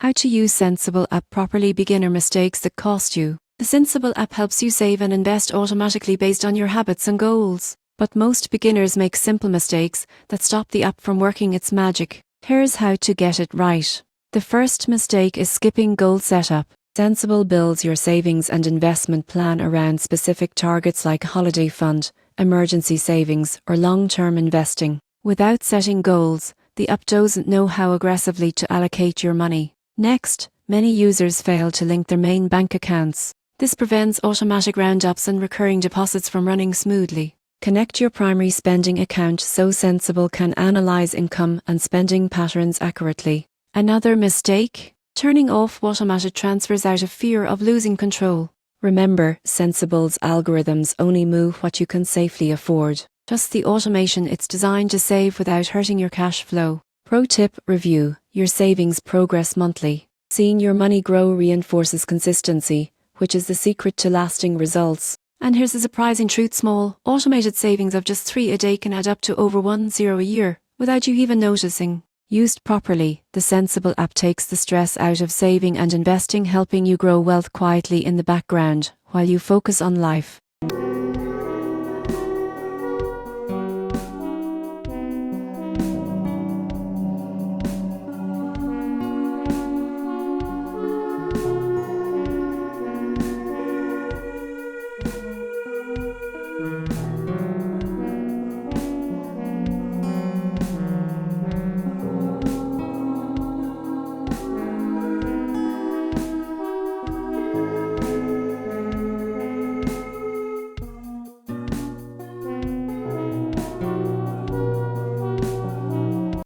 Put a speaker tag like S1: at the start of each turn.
S1: How to use Centsible app properly. Beginner mistakes that cost you. The Centsible app helps you save and invest automatically based on your habits and goals. But most beginners make simple mistakes that stop the app from working its magic. Here's how to get it right. The first mistake is skipping goal setup. Centsible builds your savings and investment plan around specific targets like holiday fund, emergency savings, or long-term investing. Without setting goals, the app doesn't know how aggressively to allocate your money. Next, many users fail to link their main bank accounts. This prevents automatic roundups and recurring deposits from running smoothly. Connect your primary spending account so Centsible can analyze income and spending patterns accurately. Another mistake? Turning off automatic transfers out of fear of losing control. Remember, Censible's algorithms only move what you can safely afford. Trust the automation. It's designed to save without hurting your cash flow. Pro tip: review your savings progress monthly. Seeing your money grow reinforces consistency, which is the secret to lasting results. And here's a surprising truth: small, automated savings of just 3 a day can add up to over 10 a year, without you even noticing. Used properly, the Centsible app takes the stress out of saving and investing, helping you grow wealth quietly in the background, while you focus on life.